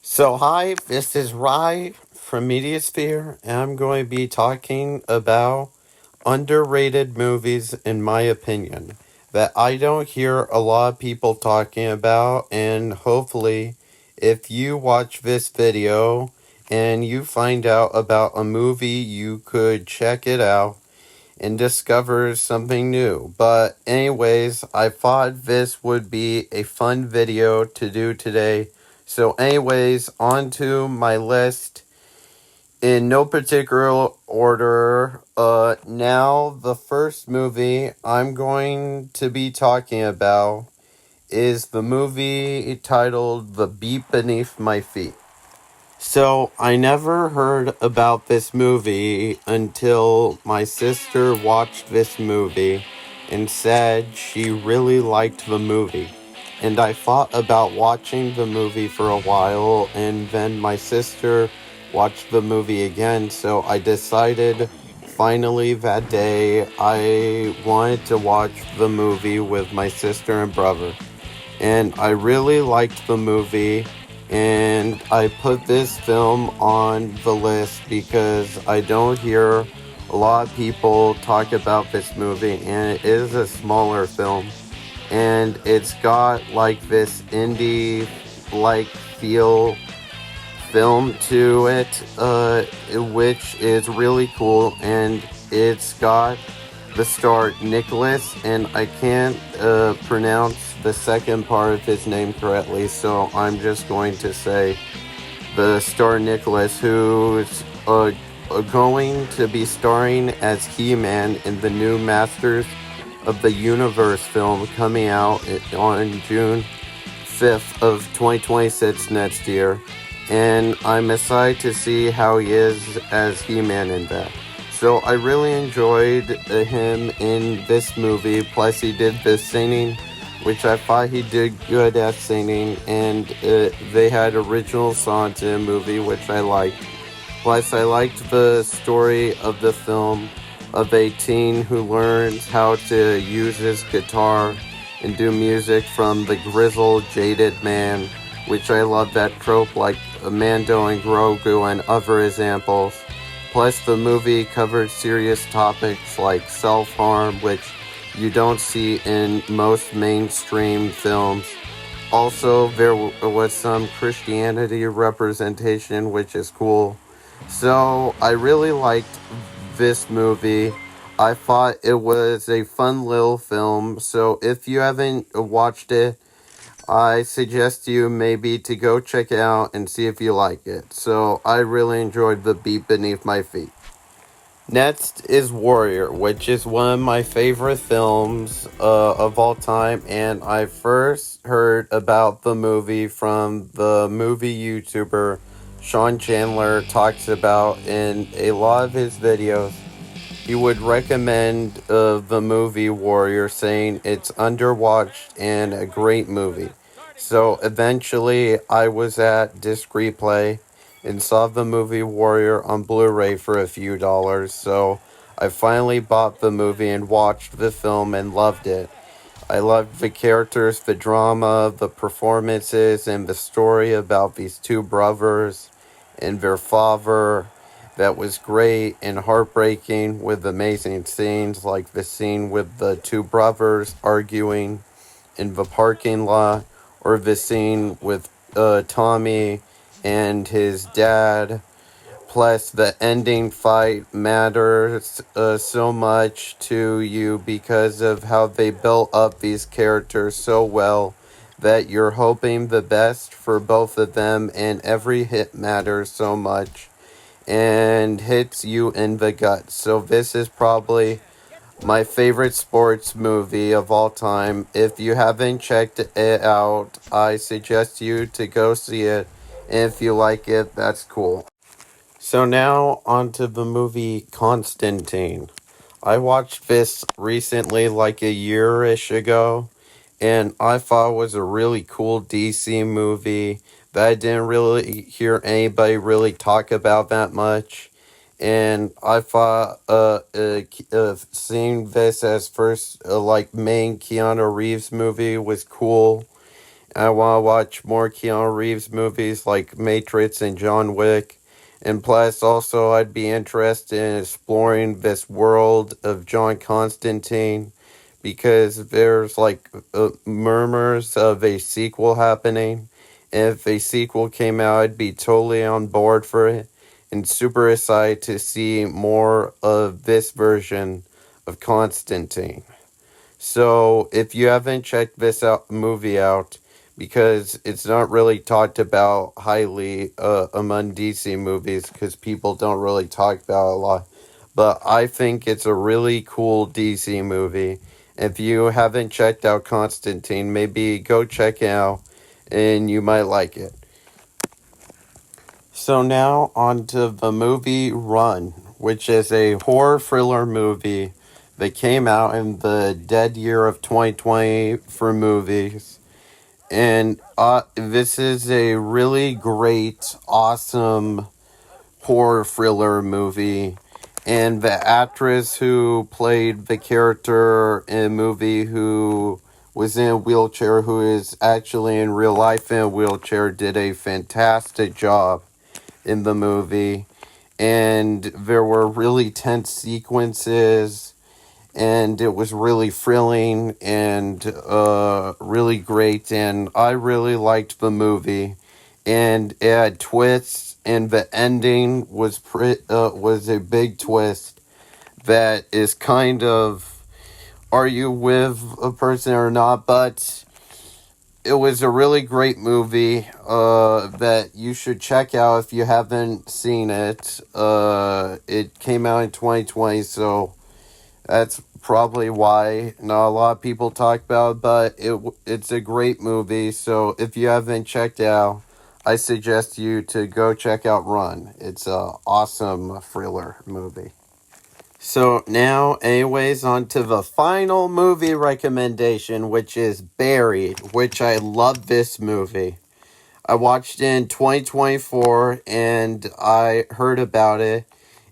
Hi, this is Rye from Mediasphere, and I'm going to be talking about underrated movies, in my opinion, that I don't hear a lot of people talking about. And hopefully, if you watch this video and you find out about a movie, you could check it out and discover something new. But, anyways, I thought this would be a fun video to do today. So, anyways, on to my list in no particular order. Now, the first movie I'm going to be talking about is the movie titled The Beat Beneath My Feet. So, I never heard about this movie until my sister watched this movie and said she really liked the movie. And I thought about watching the movie for a while, and then my sister watched the movie again, so I decided finally that day I wanted to watch the movie with my sister and brother. And I really liked the movie, and I put this film on the list because I don't hear a lot of people talk about this movie, and it is a smaller film, and it's got like this indie like feel film to it, which is really cool. And it's got the star Nicholas, and I can't pronounce the second part of his name correctly, so I'm just going to say the star Nicholas, who's going to be starring as He-Man in the new Masters of the Universe film coming out on June 5th of 2026 next year. And I'm excited to see how he is as He-Man in that. So I really enjoyed him in this movie. Plus he did the singing, which I thought he did good at singing. And they had original songs in the movie, which I liked. Plus I liked the story of the film of a teen who learns how to use his guitar and do music from the grizzled, jaded man, which I love that trope like Mando and Grogu and other examples. Plus, the movie covered serious topics like self-harm, which you don't see in most mainstream films. Also, there was some Christianity representation, which is cool. So, I really liked this movie. I thought it was a fun little film, so if you haven't watched it, I suggest you maybe to go check it out and see if you like it. So I really enjoyed The Beat Beneath My Feet. Next is Warrior, which is one of my favorite films of all time, and I first heard about the movie from the movie YouTuber Sean Chandler talks about in a lot of his videos. He would recommend the movie Warrior, saying it's underwatched and a great movie. So eventually, I was at Disc Replay and saw the movie Warrior on Blu-ray for a few dollars. So I finally bought the movie and watched the film and loved it. I loved the characters, the drama, the performances, and the story about these two brothers and their father. That was great and heartbreaking with amazing scenes like the scene with the two brothers arguing in the parking lot, or the scene with Tommy and his dad. Plus, the ending fight matters so much to you because of how they built up these characters so well that you're hoping the best for both of them, and every hit matters so much and hits you in the gut. So this is probably my favorite sports movie of all time. If you haven't checked it out, I suggest you to go see it. And if you like it, that's cool. So now on to the movie Constantine. I watched this recently, like a year-ish ago, and I thought it was a really cool DC movie that I didn't really hear anybody really talk about that much. And I thought seeing this as first like main Keanu Reeves movie was cool. I want to watch more Keanu Reeves movies like Matrix and John Wick. And plus, also, I'd be interested in exploring this world of John Constantine because there's like murmurs of a sequel happening. If a sequel came out, I'd be totally on board for it and super excited to see more of this version of Constantine. So, if you haven't checked this movie out, because it's not really talked about highly among DC movies, because people don't really talk about it a lot. But I think it's a really cool DC movie. If you haven't checked out Constantine, maybe go check it out, and you might like it. So now on to the movie Run, which is a horror thriller movie that came out in the dead year of 2020 for movies. And this is a really great, awesome horror thriller movie. And the actress who played the character in the movie who was in a wheelchair, who is actually in real life in a wheelchair, did a fantastic job in the movie. And there were really tense sequences, and it was really thrilling and really great, and I really liked the movie, and it had twists, and the ending was a big twist that is kind of, are you with a person or not, but it was a really great movie that you should check out if you haven't seen it. It came out in 2020, so that's probably why not a lot of people talk about it, but it's a great movie. So if you haven't checked it out, I suggest you to go check out Run. It's a awesome thriller movie. So now, anyways, on to the final movie recommendation, which is Buried, which I love this movie. I watched it in 2024 and I heard about it.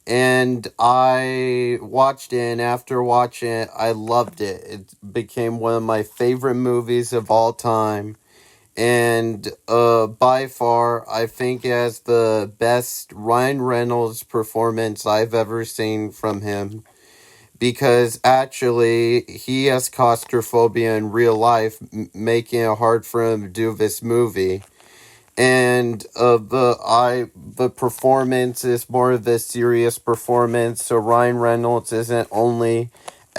And I watched it, and after watching it, I loved it. It became one of my favorite movies of all time. And by far, I think it has the best Ryan Reynolds performance I've ever seen from him. Because actually, he has claustrophobia in real life, making it hard for him to do this movie. And the performance is more of a serious performance. So Ryan Reynolds isn't only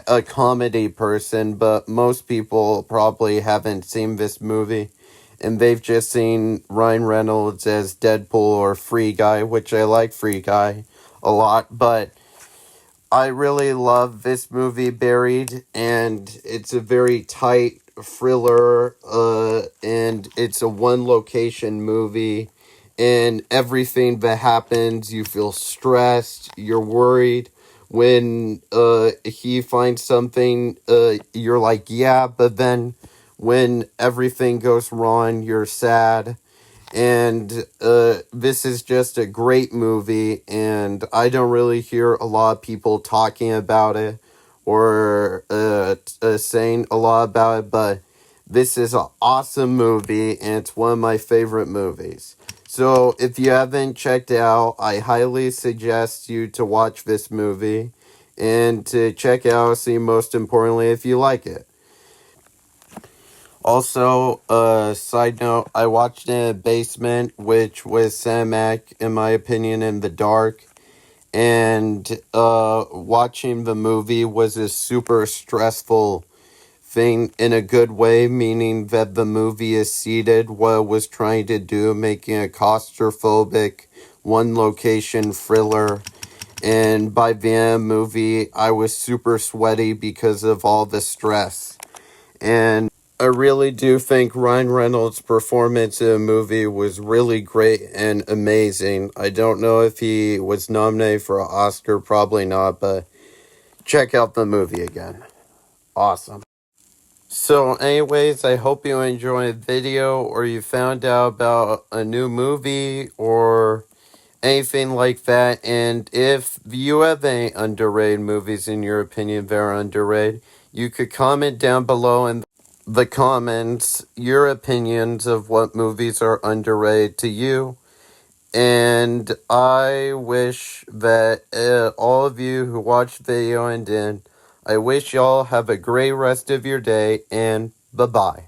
a comedy person, but most people probably haven't seen this movie, and they've just seen Ryan Reynolds as Deadpool or Free Guy, which I like Free Guy a lot, but I really love this movie, Buried, and it's a very tight thriller, and it's a one location movie, and everything that happens, you feel stressed, you're worried. When he finds something, you're like, yeah, but then when everything goes wrong, you're sad. And this is just a great movie, and I don't really hear a lot of people talking about it or saying a lot about it, but this is an awesome movie, and it's one of my favorite movies. So if you haven't checked it out, I highly suggest you to watch this movie and to check out, see most importantly, if you like it. Also, side note, I watched it in a basement, which was cinematic, in my opinion, in the dark. And watching the movie was a super stressful thing in a good way, meaning that the movie is seated what it was trying to do, making a claustrophobic, one location thriller. And by the end of the movie, I was super sweaty because of all the stress. And I really do think Ryan Reynolds' performance in the movie was really great and amazing. I don't know if he was nominated for an Oscar, probably not, but check out the movie again. Awesome. So anyways, I hope you enjoyed the video, or you found out about a new movie or anything like that. And if you have any underrated movies in your opinion that are underrated, you could comment down below, and the comments your opinions of what movies are underrated to you. And I wish that all of you who watched the video and did, I wish y'all have a great rest of your day, and bye-bye.